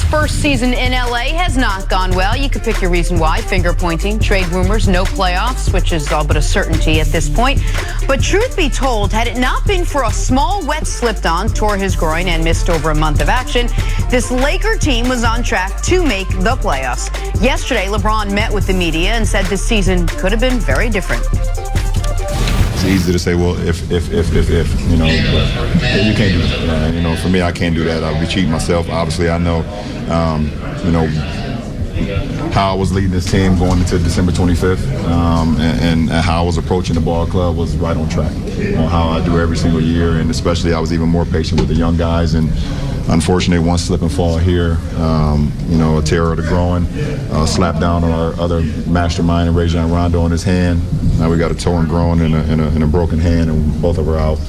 LeBron's first season in LA has not gone well. You could pick your reason why. Finger pointing, trade rumors, no playoffs, which is all but a certainty at this point. But truth be told, had it not been for a small wet slipped-on, tore his groin, and missed over a month of action, this Laker team was on track to make the playoffs. Yesterday, LeBron met with the media and said this season could have been very different. It's easy to say, well, if, you know, you can't do that. You know, for me, I can't do that. I'll be cheating myself. Obviously, I know, you know, how I was leading this team going into December 25th, and how I was approaching the ball club was right on track on how I do every single year, and especially I was even more patient with the young guys. And unfortunately, one slip and fall here, you know, a tear of the groin, slap down on our other mastermind and Rajon Rondo in his hand. Now we got a torn groin and a broken hand, and both of them are out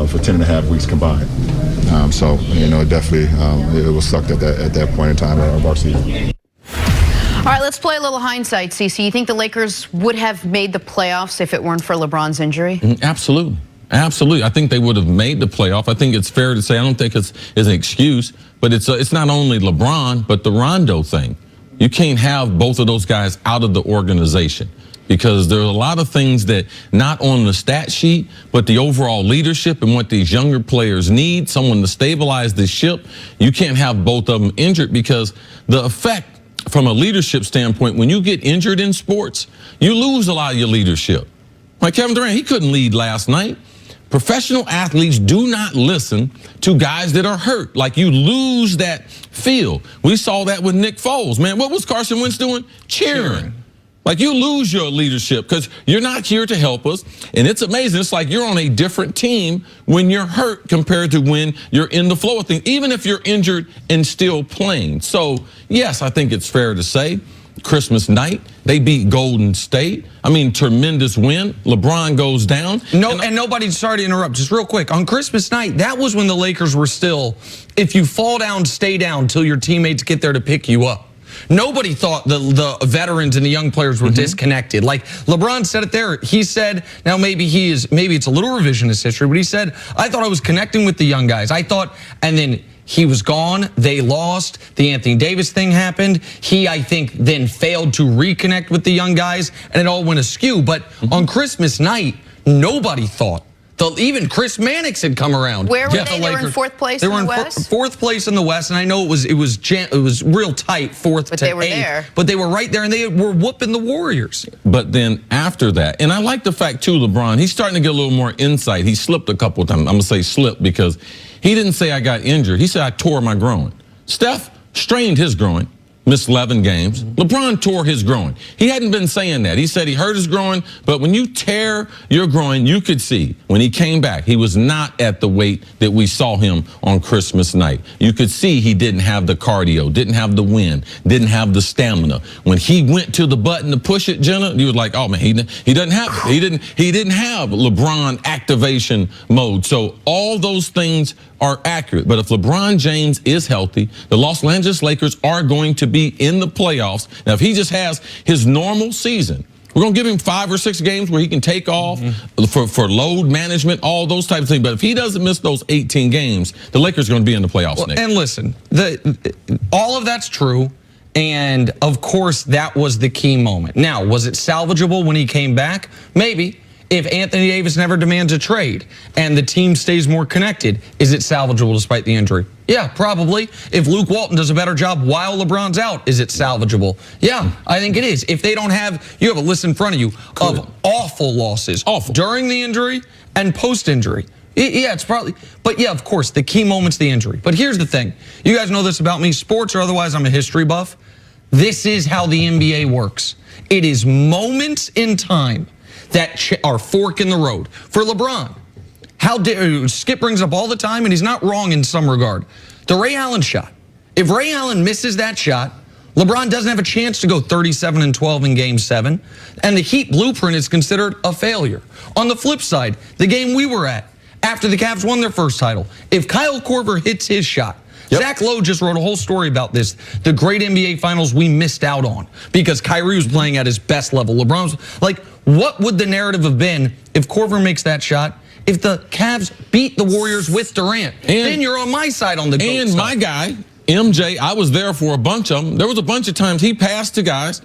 for 10.5 weeks combined. So, you know, definitely it was sucked at that point in time of our season. All right, let's play a little hindsight, CeCe. You think the Lakers would have made the playoffs if it weren't for LeBron's injury? Absolutely. Absolutely. I think they would have made the playoff. I think it's fair to say, I don't think it's an excuse, but it's not only LeBron, but the Rondo thing. You can't have both of those guys out of the organization, because there are a lot of things that not on the stat sheet, but the overall leadership and what these younger players need, someone to stabilize the ship. You can't have both of them injured, because the effect from a leadership standpoint, when you get injured in sports, you lose a lot of your leadership. Like Kevin Durant, he couldn't lead last night. Professional athletes do not listen to guys that are hurt. Like, you lose that feel. We saw that with Nick Foles. Man, what was Carson Wentz doing? Cheering. Like, you lose your leadership because you're not here to help us. And it's amazing. It's like you're on a different team when you're hurt compared to when you're in the flow of things, even if you're injured and still playing. So, yes, I think it's fair to say Christmas night, they beat Golden State. I mean, tremendous win. LeBron goes down. And nobody, sorry to interrupt, just real quick. On Christmas night, that was when the Lakers were still, if you fall down, stay down till your teammates get there to pick you up. Nobody thought the veterans and the young players were disconnected. Like LeBron said it there. He said, now maybe it's a little revisionist history, but he said, I thought I was connecting with the young guys. I thought, and then he was gone. They lost. The Anthony Davis thing happened. He, I think, then failed to reconnect with the young guys, and it all went askew. But on Christmas night, nobody thought. Even Chris Mannix had come around. Where were they? They were in fourth place in the West? They were in fourth place in the West, and I know it was real tight, fourth to eighth. There. But they were right there, and they were whooping the Warriors. But then after that, and I like the fact, too, LeBron, he's starting to get a little more insight. He slipped a couple of times. I'm going to say slipped because he didn't say I got injured. He said I tore my groin. Steph strained his groin. Missed 11 games. LeBron tore his groin. He hadn't been saying that. He said he hurt his groin, but when you tear your groin, you could see when he came back, he was not at the weight that we saw him on Christmas night. You could see he didn't have the cardio, didn't have the wind, didn't have the stamina. When he went to the button to push it, Jenna, you was like, oh man, he doesn't have it. He didn't have LeBron activation mode. So all those things are accurate. But if LeBron James is healthy, the Los Angeles Lakers are going to be in the playoffs. Now, if he just has his normal season, we're going to give him 5 or 6 games where he can take off for load management, all those types of things. But if he doesn't miss those 18 games, the Lakers are going to be in the playoffs next. And listen, all of that's true. And, of course, that was the key moment. Now, was it salvageable when he came back? Maybe. If Anthony Davis never demands a trade and the team stays more connected, is it salvageable despite the injury? Yeah, probably. If Luke Walton does a better job while LeBron's out, is it salvageable? Yeah, I think it is. If they don't have, you have a list in front of you of awful losses during the injury and post-injury. Yeah, it's probably, but yeah, of course, the key moment's the injury. But here's the thing. You guys know this about me, sports or otherwise, I'm a history buff. This is how the NBA works. It is moments in time that are fork in the road. For LeBron, Skip brings up all the time, and he's not wrong in some regard. The Ray Allen shot. If Ray Allen misses that shot, LeBron doesn't have a chance to go 37-12 in Game 7, and the Heat blueprint is considered a failure. On the flip side, the game we were at, after the Cavs won their first title, if Kyle Korver hits his shot, Zach Lowe just wrote a whole story about this, the great NBA Finals we missed out on because Kyrie was playing at his best level. LeBron's like, what would the narrative have been if Korver makes that shot? If the Cavs beat the Warriors with Durant, then you're on my side on the GOAT And stuff. my guy, MJ, I was there for a bunch of them. There was a bunch of times he passed to guys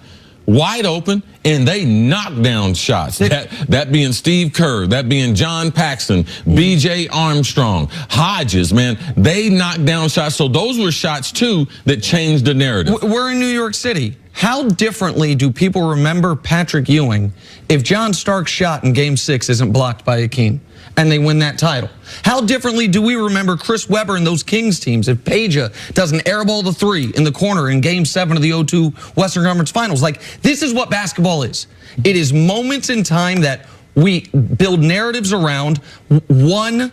wide open, and they knocked down shots. That being Steve Kerr, that being John Paxson, B.J. Armstrong, Hodges, man, they knocked down shots. So those were shots, too, that changed the narrative. We're in New York City. How differently do people remember Patrick Ewing if John Stark's shot in Game 6 isn't blocked by Akeem and they win that title? How differently do we remember Chris Webber and those Kings teams if Peja does an airball to 3 in the corner in Game 7 of the 0-2 Western Conference Finals? Like, this is what basketball is. It is moments in time that we build narratives around one,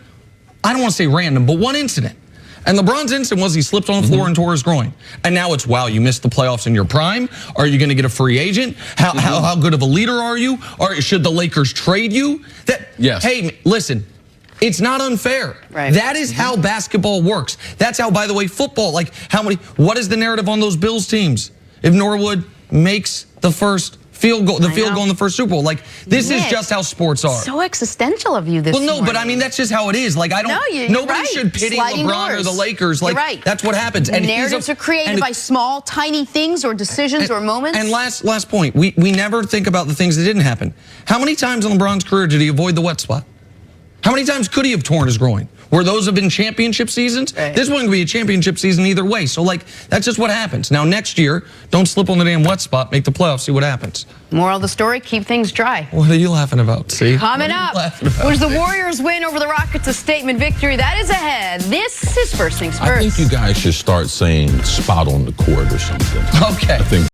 I don't want to say random, but one incident. And LeBron's incident was he slipped on the floor and tore his groin. And now it's, wow, you missed the playoffs in your prime? Are you going to get a free agent? How good of a leader are you? Or should the Lakers trade you? Yes. Hey, listen, it's not unfair. Right. That is how basketball works. That's how, by the way, football, like what is the narrative on those Bills teams? If Norwood makes the first field goal in the first Super Bowl. Like, this is just how sports are. So existential of you this morning. morning. But I mean, that's just how it is. Like, I don't, nobody should pity LeBron or the Lakers. Like, that's what happens. And narratives are created by small, tiny things or decisions or moments. And last point, we never think about the things that didn't happen. How many times in LeBron's career did he avoid the wet spot? How many times could he have torn his groin? Were those have been championship seasons? Right. This wasn't going to be a championship season either way. So, like, that's just what happens. Now, next year, don't slip on the damn wet spot. Make the playoffs. See what happens. Moral of the story, keep things dry. What are you laughing about, see? Coming up, was the Warriors win over the Rockets a statement victory? That is ahead. This is First Things First. I think you guys should start saying spot on the court or something. Okay. I think